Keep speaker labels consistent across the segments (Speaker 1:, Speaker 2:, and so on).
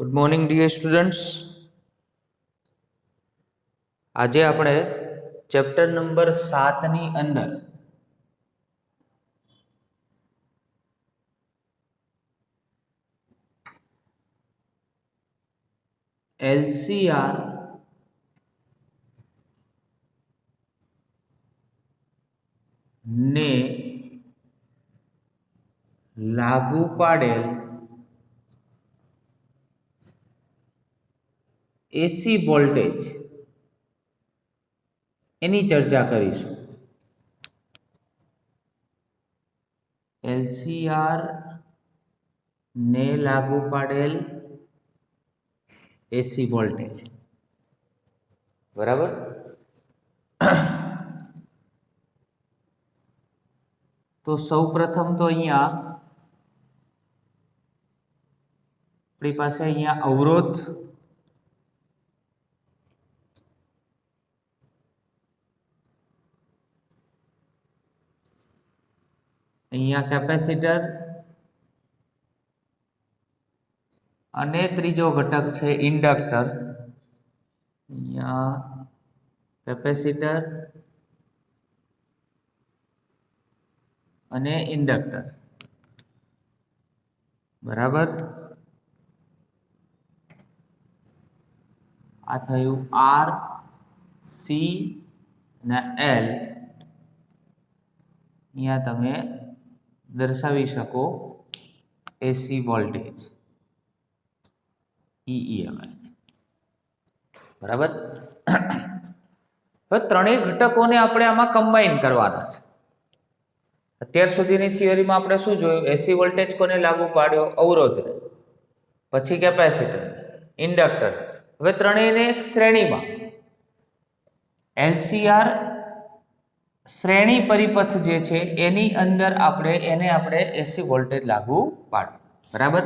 Speaker 1: Good morning dear students. આજે આપણે chapter number 7ની અંદર LCR ને લાગુ પાડેલ એસી વોલ્ટેજ એની ચર્ચા કરીશું. LCR ને લાગુ પાડેલ એસી વોલ્ટેજ, બરાબર. તો સૌ પ્રથમ તો અહીંયા આપણી પાસે અહીંયા અવરોધ, અહીંયા કેપેસિટર અને ત્રીજો ઘટક છે ઇન્ડક્ટર. અહીંયા કેપેસિટર અને ઇન્ડક્ટર, બરાબર. આ થયું આર, સી અને એલ. અહીંયા તમે દર્શાવી શકો એસી વોલ્ટેજ EEMF, બરાબર. હવે ત્રણેય ઘટકોને આપણે આમાં કમ્બાઈન કરવાના છે. અત્યાર સુધીની થિયરીમાં આપણે શું જોયું? એસી વોલ્ટેજ કોને લાગુ પાડ્યો? અવરોધને, પછી કેપેસિટર, ઇન્ડક્ટર. હવે ત્રણેયને એક શ્રેણીમાં LCR શ્રેણી પરિપથ જે છે એની અંદર આપણે એસી વોલ્ટેજ લાગુ પાડ્યું, બરાબર.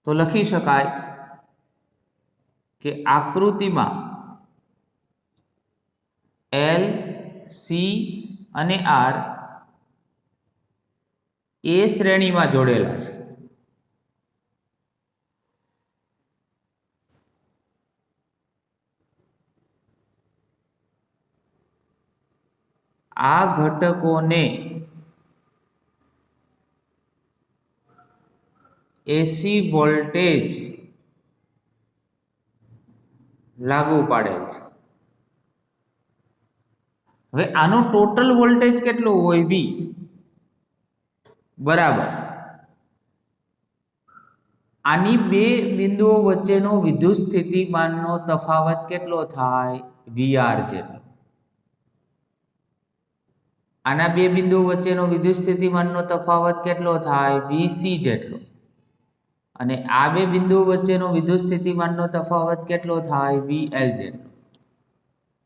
Speaker 1: તો લખી શકાય કે આકૃતિમાં L, C અને R એ શ્રેણીમાં જોડેલા છે. આ ઘટકોને એસી વોલ્ટેજ લાગુ પાડેલ છે. હવે આનો ટોટલ વોલ્ટેજ કેટલો હોય? V, બરાબર. આની બે બિંદુઓ વચ્ચેનો વિદ્યુત સ્થિતિમાનનો તફાવત કેટલો થાય? VR જેટલો. આના બે બિંદુઓ વચ્ચેનો વિદ્યુત સ્થિતિમાનનો તફાવત કેટલો થાય? VC જેટલો. અને આ બે બિંદુઓ વચ્ચેનો વિદ્યુત સ્થિતિમાનનો તફાવત કેટલો થાય? VL જેટલો,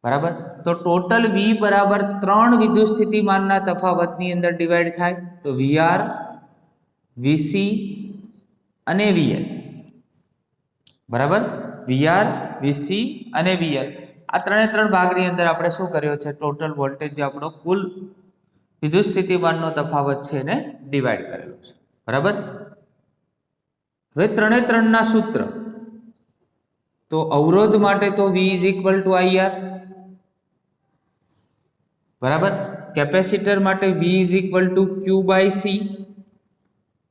Speaker 1: બરાબર. તો ટોટલ V બરાબર 3 વિદ્યુત સ્થિતિમાનના તફાવતની અંદર ડિવાઈડ થાય. તો VR, VC અને VL, બરાબર. VR, VC અને VL આ ત્રણ ભાગની અંદર આપણે શું કર્યો છે? ટોટલ વોલ્ટેજ જે આપણો કુલ વિદ્યુત સ્થિતિમાનનો તફાવત છે એને ડિવાઈડ કરેલો છે, બરાબર. હવે ત્રણના સૂત્ર. તો અવરોધ માટે તો V = IR, બરાબર. કેપેસિટર માટે V = Q/C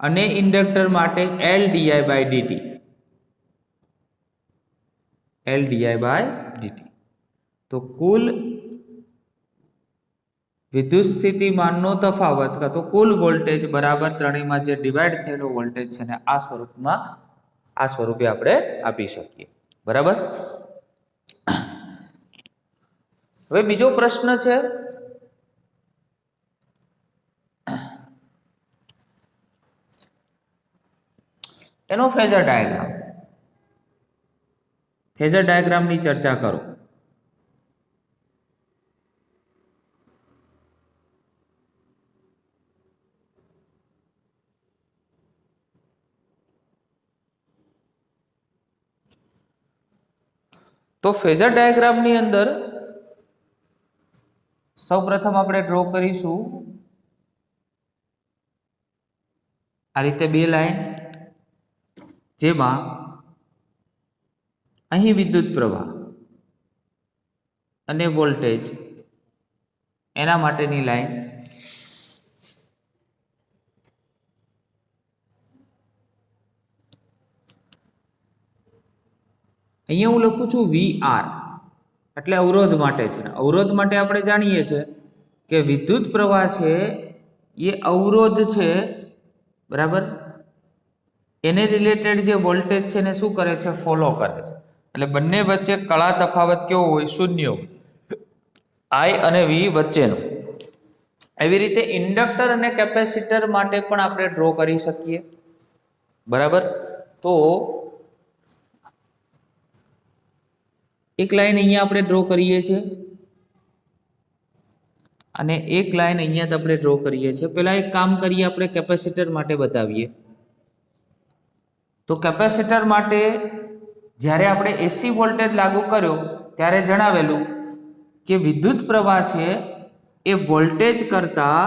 Speaker 1: અને ઇન્ડક્ટર માટે LdI/dt. તો કુલ વિદ્યુત સ્થિતિમાનનો તફાવત કાં તો કુલ વોલ્ટેજ બરાબર ત્રણેયમાં જે ડિવાઈડ થયેલો વોલ્ટેજ છે ને આ સ્વરૂપે આપણે આપી શકીએ, બરાબર. હવે બીજો પ્રશ્ન છે એનો ફેઝર ડાયાગ્રામ. ફેઝર ડાયાગ્રામની ચર્ચા કરો. તો ફેઝર ડાયાગ્રામની અંદર સૌપ્રથમ આપણે ડ્રો કરીશું આ રીતે બે લાઈન. જેમાં અહીં વિદ્યુત પ્રવાહ અને વોલ્ટેજ એના માટેની લાઈન અહીંયા હું લખું છું VR એટલે અવરોધ માટે છે. અવરોધ માટે આપણે જાણીએ છીએ કે વિદ્યુત પ્રવાહ છે એ અવરોધ છે, બરાબર, એને રિલેટેડ જે વોલ્ટેજ છે એને શું કરે છે, ફોલો કરે છે. એટલે બંને વચ્ચે કળા તફાવત કેવો હોય, શૂન્ય, I અને V વચ્ચેનો. એવી રીતે ઇન્ડક્ટર અને કેપેસિટર માટે પણ આપણે ડ્રો કરી શકીએ, બરાબર. તો એક લાઈન અહીંયા આપણે ડ્રો કરીએ છીએ અને એક લાઈન અહીંયા આપણે ડ્રો કરીએ છીએ. પહેલાં એક કામ કરીએ, આપણે કેપેસિટર માટે બતાવીએ. તો કેપેસિટર માટે જ્યારે આપણે એસી વોલ્ટેજ લાગુ કર્યો ત્યારે જણાવેલું કે વિદ્યુત પ્રવાહ છે એ વોલ્ટેજ કરતાં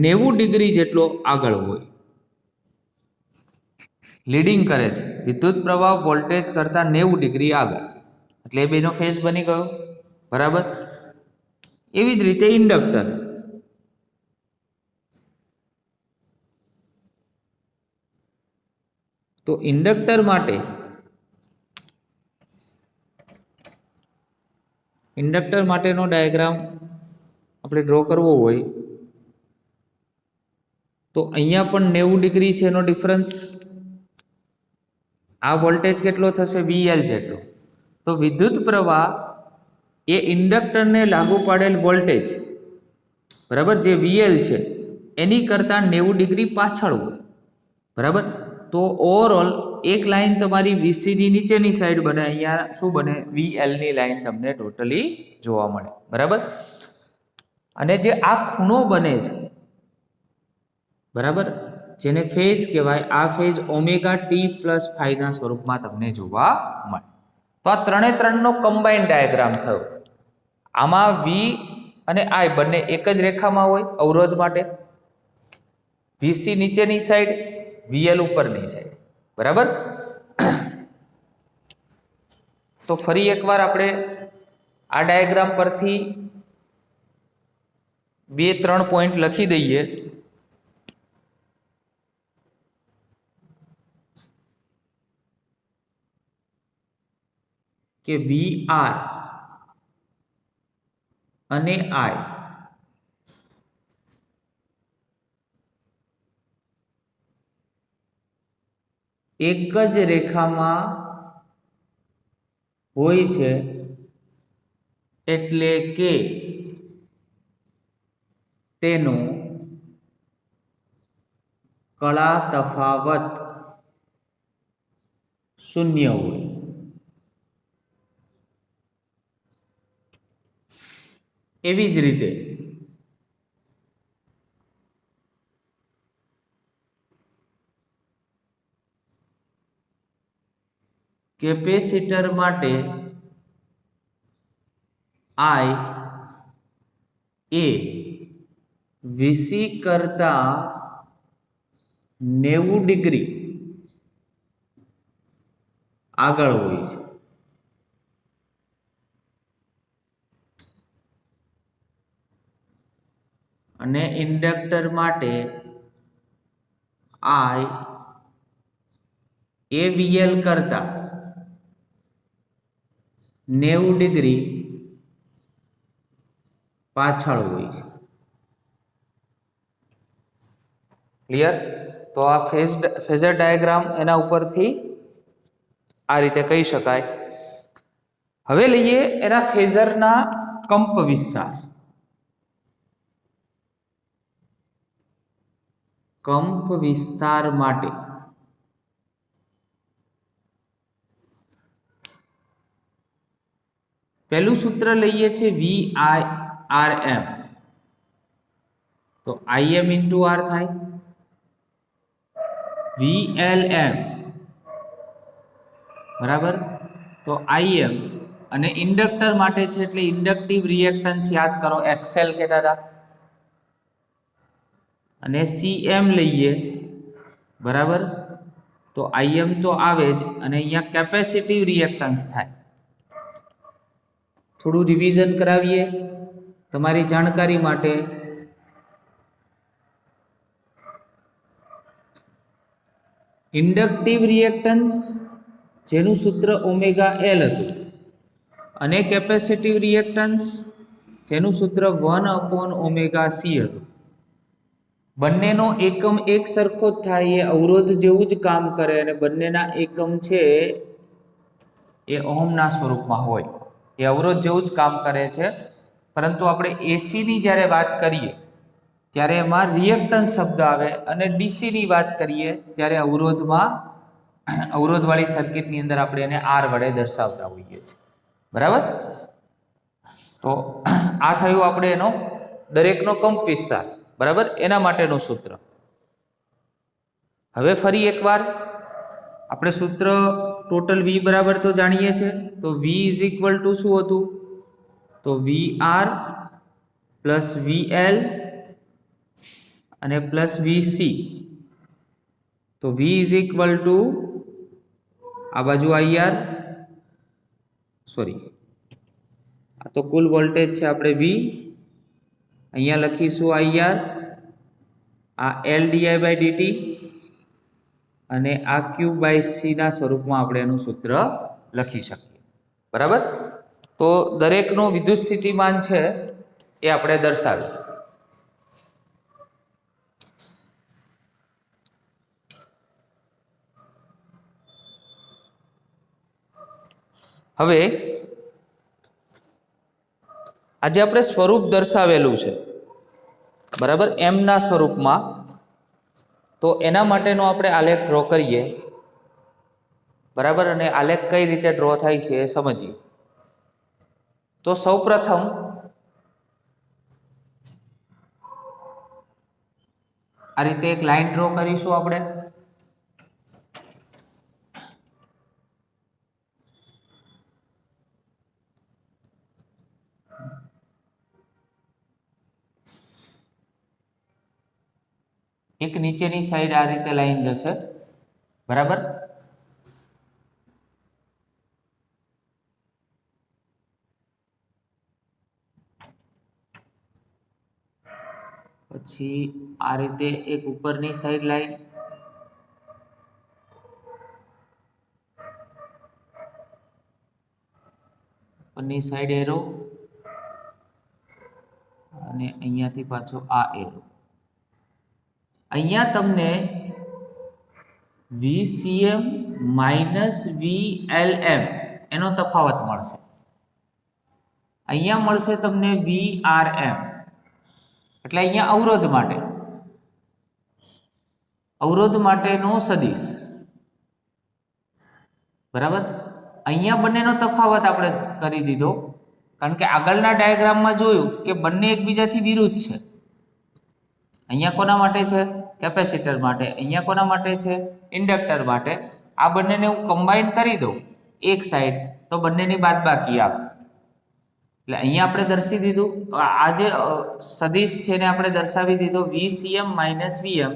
Speaker 1: 90 ડિગ્રી જેટલો આગળ હોય, લીડિંગ કરે છે. વિદ્યુત પ્રવાહ વોલ્ટેજ કરતાં 90 ડિગ્રી આગળ, એટલે એ બેનો ફેઝ બની ગયો, બરાબર. એવી જ રીતે ઇન્ડક્ટર, તો ઇન્ડક્ટર માટેનો ડાયાગ્રામ આપણે ડ્રો કરવો હોય તો અહીંયા પણ 90 ડિગ્રી છે એનો ડિફરન્સ. આ વોલ્ટેજ કેટલો થશે, VL જેટલો. તો વિદ્યુત પ્રવાહ એ ઇન્ડક્ટરને લાગુ પાડેલ વોલ્ટેજ, બરાબર, જે VL છે એની કરતાં 90 ડિગ્રી પાછળ હોય, બરાબર. તો ઓવરઓલ એક લાઈન તમારી VCની નીચેની સાઈડ બને, અહીંયા શું બને, VLની લાઈન તમને ટોટલી જોવા મળે, બરાબર. અને જે આ ખૂણો બને છે, બરાબર, જેને ફેઝ કહેવાય, આ ફેઝ ઓમેગા ટી પ્લસ ફાઈના સ્વરૂપમાં તમને જોવા મળે. તો આ ત્રણનો કમ્બાઇન્ડ ડાયાગ્રામ થયો. આમાં V અને I બંને એક જ રેખામાં હોય અવરોધ માટે, VC નીચેની સાઈડ, VL ઉપરની સાઈડ, બરાબર. તો ફરી એકવાર આપણે આ ડાયાગ્રામ પરથી 2-3 પોઈન્ટ લખી દઈએ કે VR અને I એક જ રેખામાં હોય છે, એટલે કે તેનો કળા તફાવત શૂન્ય હોય. એવી જ રીતે કેપેસિટર માટે I એ VC કરતાં 90 ડિગ્રી આગળ હોય છે. અને ઇન્ડક્ટર માટે I એ VL કરતાં 90 ડિગ્રી પાછળ હોય છે. ક્લિયર? તો આ ફેઝર ડાયાગ્રામ એના ઉપરથી આ રીતે કહી શકાય. હવે લઈએ એના ફેઝરના કંપ વિસ્તાર. કંપ વિસ્તાર માટે પહેલું સૂત્ર લઈએ છે VIRM. તો IM ઇન્ટુ R થાય, VLM, બરાબર. તો IM અને ઇન્ડક્ટર માટે છે એટલે ઇન્ડક્ટિવ રિએક્ટન્સ યાદ કરો, XL કહેતા હતા. અને CM લઈએ, બરાબર, તો IM તો આવે જ અને અહીંયા કેપેસિટિવ રિએક્ટન્સ થાય. થોડું રિવિઝન કરાવીએ તમારી જાણકારી માટે. ઇન્ડક્ટિવ રિએક્ટન્સ જેનું સૂત્ર ઓમેગા એલ હતું અને કેપેસિટિવ રિએક્ટન્સ જેનું સૂત્ર 1/ઓમેગા સી હતું. બંનેનો એકમ એક સરખો જ થાય, એ અવરોધ જેવું જ કામ કરે અને બંનેના એકમ છે એ ઓહમના સ્વરૂપમાં હોય, એ અવરોધ જેવું જ કામ કરે છે. પરંતુ આપણે એસીની જ્યારે વાત કરીએ ત્યારે એમાં રિએક્ટન્સ શબ્દ આવે અને ડીસીની વાત કરીએ ત્યારે અવરોધવાળી સર્કિટની અંદર આપણે એને આર વડે દર્શાવતા હોઈએ છીએ. બરાબર? તો આ થયું આપણે એનો દરેકનો કંપ વિસ્તાર. બરાબર? એના માટેનું સૂત્ર. હવે ફરી એકવાર આપણે સૂત્ર ટોટલ વી બરાબર તો જાણીએ છીએ. તો વી ઇઝ ઇક્વલ ટુ શું હતું? તો V R plus V L અને પ્લસ વીસી. તો વી ઇઝ ઇક્વલ ટુ આ બાજુ IR, સોરી આ તો કુલ વોલ્ટેજ છે, આપણે વી અહીંયા લખીશું IR, આ LdI/dt અને આ Q/C ના સ્વરૂપમાં આપણે એનું સૂત્ર લખી શકીએ. બરાબર? તો દરેકનો વિદ્યુત સ્થિતિમાન છે એ આપણે દર્શાવીએ. હવે આજે આપણે સ્વરૂપ દર્શાવેલું છે, બરાબર, એમના સ્વરૂપમાં. તો એના માટેનો આપણે આલેખ ડ્રો કરીએ. બરાબર? અને આલેખ કઈ રીતે ડ્રો થાય છે એ સમજીએ. તો સૌપ્રથમ આ રીતે એક લાઈન ડ્રો કરીશું આપણે. એક નીચેની સાઈડ આ રીતે લાઈન જશે. બરાબર? પછી આ રીતે એક ઉપરની સાઈડ લાઈન, ઉપરની સાઈડ એરો અને અહીંયાથી પાછો આ એરો. અહીંયા તમને VCM માઇનસ VLM એનો તફાવત મળશે. અહીંયા મળશે તમને VRM, એટલે અહીંયા અવરોધ માટેનો સદિશ. બરાબર? અહીંયા બંનેનો તફાવત આપણે કરી દીધો, કારણ કે આગળના ડાયાગ્રામમાં જોયું કે બંને એકબીજાથી વિરુદ્ધ છે. અહીંયા કોના માટે છે? કેપેસિટર માટે. અહીંયા કોના માટે છે? ઇન્ડક્ટર માટે. આ બંનેને હું કમ્બાઈન કરી દઉં એક સાઈડ તો બંનેની બાદબાકી આવે. એટલે અહીંયા આપણે દર્શાવી દીધું, આ જે સદિશ છે એને આપણે દર્શાવી દીધો VCM માઇનસ VM,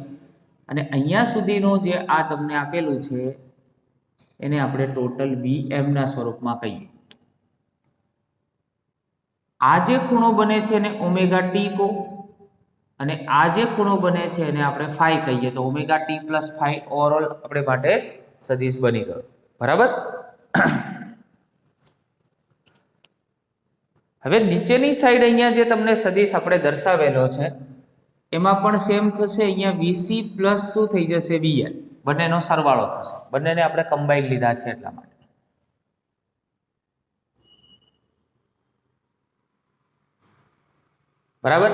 Speaker 1: અને અહીંયા સુધીનો જે આ તમને આપેલું છે એને આપણે ટોટલ VM ના સ્વરૂપમાં કહીએ. આ જે ખૂણો બને છે એને ઓમેગા ટી કહો, અને આ જે ખૂણો બને છે એને આપણે ફાઈ કહીએ. તો omega T plus phi overall આપણે માટે સદિશ બની ગયો. બરાબર? હવે નીચેની સાઈડ અહીંયા જે તમને સદિશ આપણે દર્શાવેલો છે એમાં પણ સેમ થશે. અહીંયા VC પ્લસ શું થઈ જશે? VL. બંનેનો સરવાળો થશે. બંનેને આપણે કમ્બાઈન લીધા છે એટલા માટે. બરાબર?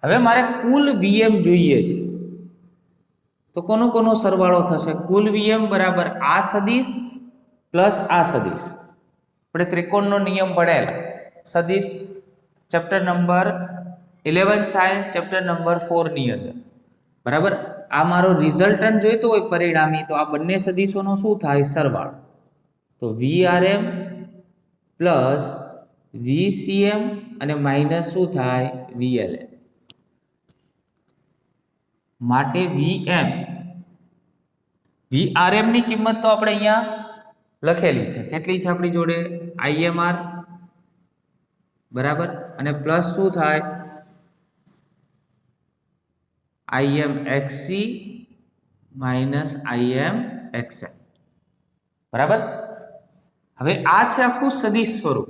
Speaker 1: હવે મારે કુલ VM જોઈએ છે, તો કોનો સરવાળો થશે? કુલ VM બરાબર આ સદિશ પ્લસ આ સદિશ. આપણે ત્રિકોણનો નિયમ ભણેલા, સદિશ chapter number 11 science chapter number 4 ની અંદર. બરાબર? આ મારો રિઝલ્ટન્ટ જોઈતો હોય પરિણામી, તો આ બંને સદિશોનો શું થાય? સરવાળો. તો VRM પ્લસ VCM અને માઇનસ શું થાય? VLM. માટે VRM ની કિંમત તો આપણે અહીંયા લખેલી છે, કેટલી છે આપણી જોડે IMR બરાબર, અને પ્લસ શું થાય IMXC માઇનસ IMXL બરાબર. હવે આ છે આખું સદિશ સ્વરૂપ,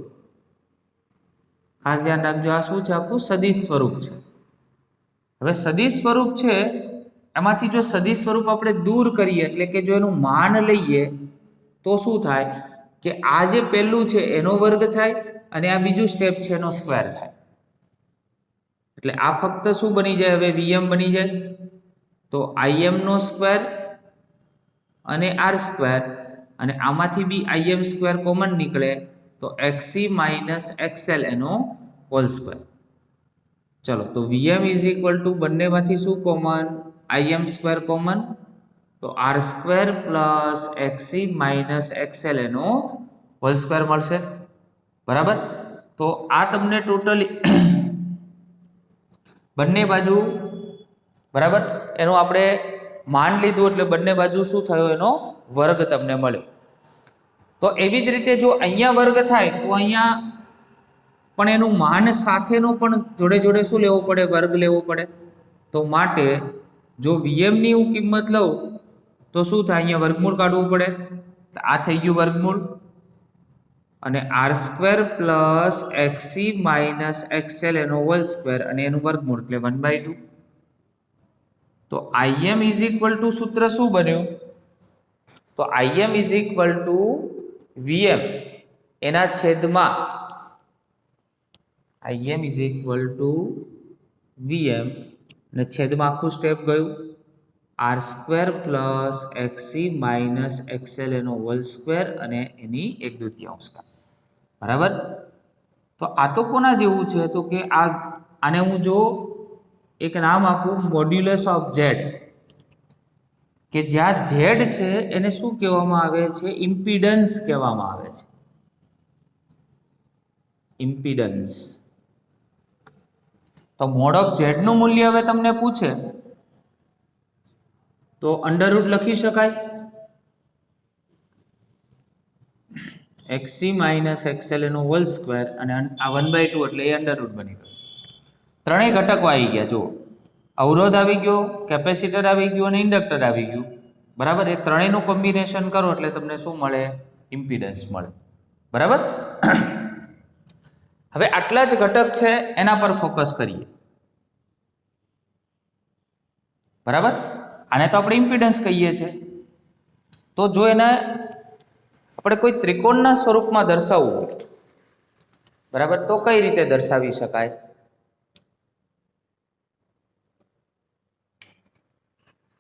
Speaker 1: ખાસ ધ્યાન રાખજો આ શું છે આખું સદિશ સ્વરૂપ છે. હવે સદિશ સ્વરૂપ છે એમાંથી જો સદિશ સ્વરૂપ આપણે દૂર કરીએ એટલે કે જો એનું માન લઈએ તો શું થાય કે આ જે પહેલું છે એનો વર્ગ થાય અને આ બીજું સ્ટેપ છે એનો સ્ક્વેર થાય. એટલે આ ફક્ત શું બની જાય હવે VM બની જાય, તો IM નો સ્ક્વેર અને R સ્ક્વેર, અને આમાંથી બી IM સ્ક્વેર કોમન નીકળે તો XC માઇનસ XL એનો હોલ સ્ક્વેર. ચલો તો VM ઇઝ ઇક્વલ ટુ બંનેમાંથી શું કોમન IM સ્ક્વેર કોમન, તો R square plus XC minus XL એનો હોલ સ્ક્વેર મળશે બરાબર. તો આ તમને ટોટલી બંને બાજુ બરાબર એનું આપણે માન લીધું એટલે બંને બાજુ શું થયો એનો વર્ગ તમને મળ્યો. તો એવી જ રીતે જો અહીંયા વર્ગ થાય તો અહીંયા પણ એનું માન સાથેનો પણ જોડે જોડે શું લેવો પડે વર્ગ લેવો પડે. તો માટે જો VM ની હું કિંમત લઉં તો શું થાય અહીંયા વર્ગમૂળ કાઢવું પડે, આ થઈ ગયું વર્ગમૂળ, અને R square plus XC minus XL એનો હોલ સ્ક્વેર અને એનું વર્ગમૂળ એટલે 1/2. તો IM ઇઝ ઇક્વલ ટુ સૂત્ર શું બન્યું, તો IM is equal to VM એના છેદમાં IM is equal to VM અને છેદમાં આખું સ્ટેપ ગયું R square plus XC minus XL એનો હોલ સ્ક્વેર અને એની 1/2 બરાબર. તો આ તો કોના જેવું છે, તો કે આને હું જો એક નામ આપું મોડ્યુલસ ઓફ Z, કે જ્યાં Z છે એને શું કહેવામાં આવે છે ઇમ્પિડન્સ કહેવામાં આવે છે, ઇમ્પિડન્સ. તો મોડ ઓફ Z નું મૂલ્ય હવે તમને પૂછે તો અંડરરૂટ લખી શકાય XC માઇનસ XL એનો હોલ સ્ક્વેર અને આ 1/2 એટલે એ અંડરરૂટ બની ગયું. ત્રણેય ઘટકો આવી ગયા, જુઓ અવરોધ આવી ગયો, કેપેસિટર આવી ગયું અને ઇન્ડક્ટર આવી ગયું બરાબર. એ ત્રણેયનું કોમ્બિનેશન કરો એટલે તમને શું મળે ઇમ્પિડન્સ મળે બરાબર. હવે આટલા જ ઘટક છે એના પર ફોકસ કરીએ બરાબર. આને તો આપણે ઇમ્પિડન્સ કહીએ છીએ. તો જો એને આપણે કોઈ ત્રિકોણના સ્વરૂપમાં દર્શાવવું હોય બરાબર તો કઈ રીતે દર્શાવી શકાય,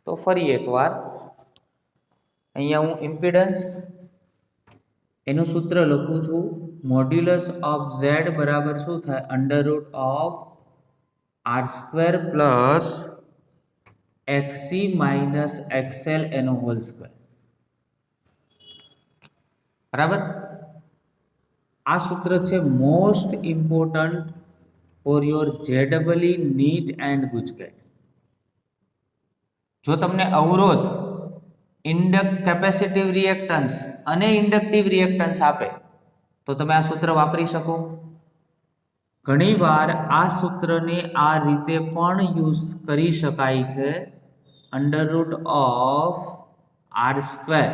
Speaker 1: તો ફરી એકવાર અહીંયા હું ઇમ્પિડન્સ એનું સૂત્ર લખું છું મોડ્યુલસ ઓફ Z બરાબર શું થાય under root of R square plus XC minus XL એનો હોલ સ્ક્વેર બરાબર. આ સૂત્ર છે most important for your JEE neat and GUJCET. જો તમને અવરોધ કેપેસિટિવ રિએક્ટન્સ અને ઇન્ડક્ટિવ રિએક્ટન્સ આપે તો તમે આ સૂત્ર વાપરી શકો. ઘણીવાર આ સૂત્રને આ રીતે પણ યુઝ કરી શકાય છે અંડરરૂટ ઓફ R સ્ક્વેર.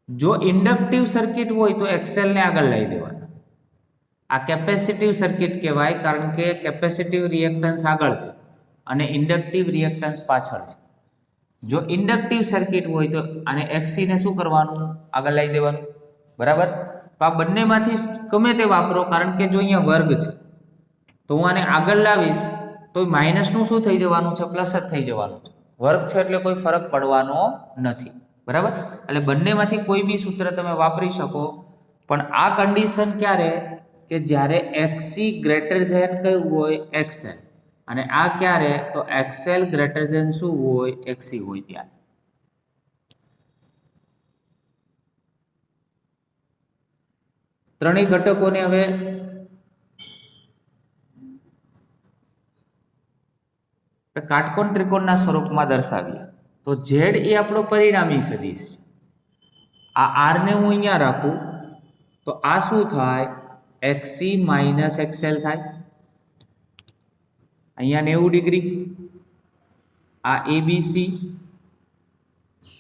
Speaker 1: જો ઇન્ડક્ટિવ સર્કિટ હોય તો XL ને આગળ લઈ દેવાના, આ કેપેસિટિવ સર્કિટ કહેવાય કારણ કે કેપેસિટિવ રિએક્ટન્સ આગળ છે અને ઇન્ડક્ટિવ રિએક્ટન્સ પાછળ છે. જો ઇન્ડક્ટિવ સર્કિટ હોય તો આને XC ને શું કરવાનું આગળ લઈ દેવાનું બરાબર. તો આ બંનેમાંથી ગમે તે વાપરો કારણ કે જો અહીંયા વર્ગ છે તો હું આને આગળ લાવીશ તો માઇનસનું શું થઈ જવાનું છે પ્લસ જ થઈ જવાનું છે, વર્ગ છે એટલે કોઈ ફરક પડવાનો નથી બરાબર. એટલે બંનેમાંથી કોઈ બી સૂત્ર તમે વાપરી શકો, પણ આ કન્ડિશન ક્યારે કે જ્યારે XC ગ્રેટર ધેન કયું હોય XL, અને આ ક્યારે તો XL ગ્રેટર ધેન શું હોય XC હોય ત્યારે. ત્રણેય ઘટકોને હવે કાટકોણ ત્રિકોણના સ્વરૂપમાં દર્શાવીએ તો ઝેડ એ આપણો પરિણામી સદિશ છે. આ આરને હું અહીંયા રાખું તો આ શું થાય? XC માઇનસ XL થાય. અહીંયા 90 ડિગ્રી, આ ABC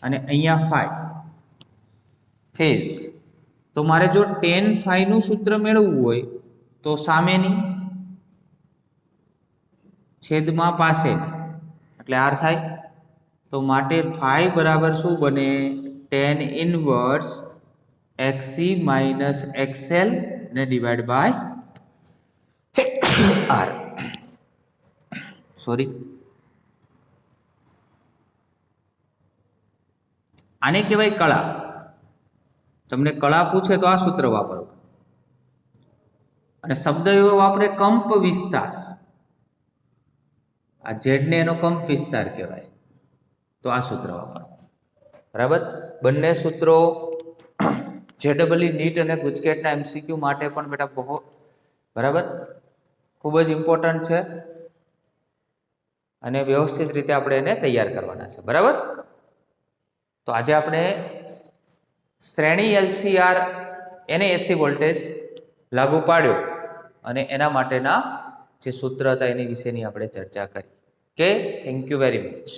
Speaker 1: અને અહીંયા ફાઈ ફેઝ. તો મારે જો tan ફાઈ નું સૂત્ર મેળવવું હોય તો સામેની છેદમાં પાસે એટલે આર થાય. તો માટે ફાઈ બરાબર શું બને? tan inverse XC minus XL ને ડિવાઈડ બાય આર. સોરી, આને કહેવાય કળા. તમને કળા પૂછે તો આ સૂત્ર વાપરવું, અને શબ્દ એવો વાપરે કંપ વિસ્તાર. આ ઝેડને એનો કંપ વિસ્તાર કહેવાય, તો આ સૂત્ર વાપરવું. બરાબર. બંને સૂત્રો JEE નીટ અને ગુજકેટના MCQ માટે પણ બેટા બહુ બરાબર ખૂબ જ ઇમ્પોર્ટન્ટ છે, અને વ્યવસ્થિત રીતે આપણે એને તૈયાર કરવાના છે. બરાબર. તો આજે આપણે શ્રેણી LCR એને AC વોલ્ટેજ લાગુ પાડ્યો અને એના માટેના જે સૂત્ર હતા એની વિશેની આપણે ચર્ચા કરી. કે થેન્ક યુ વેરી મચ.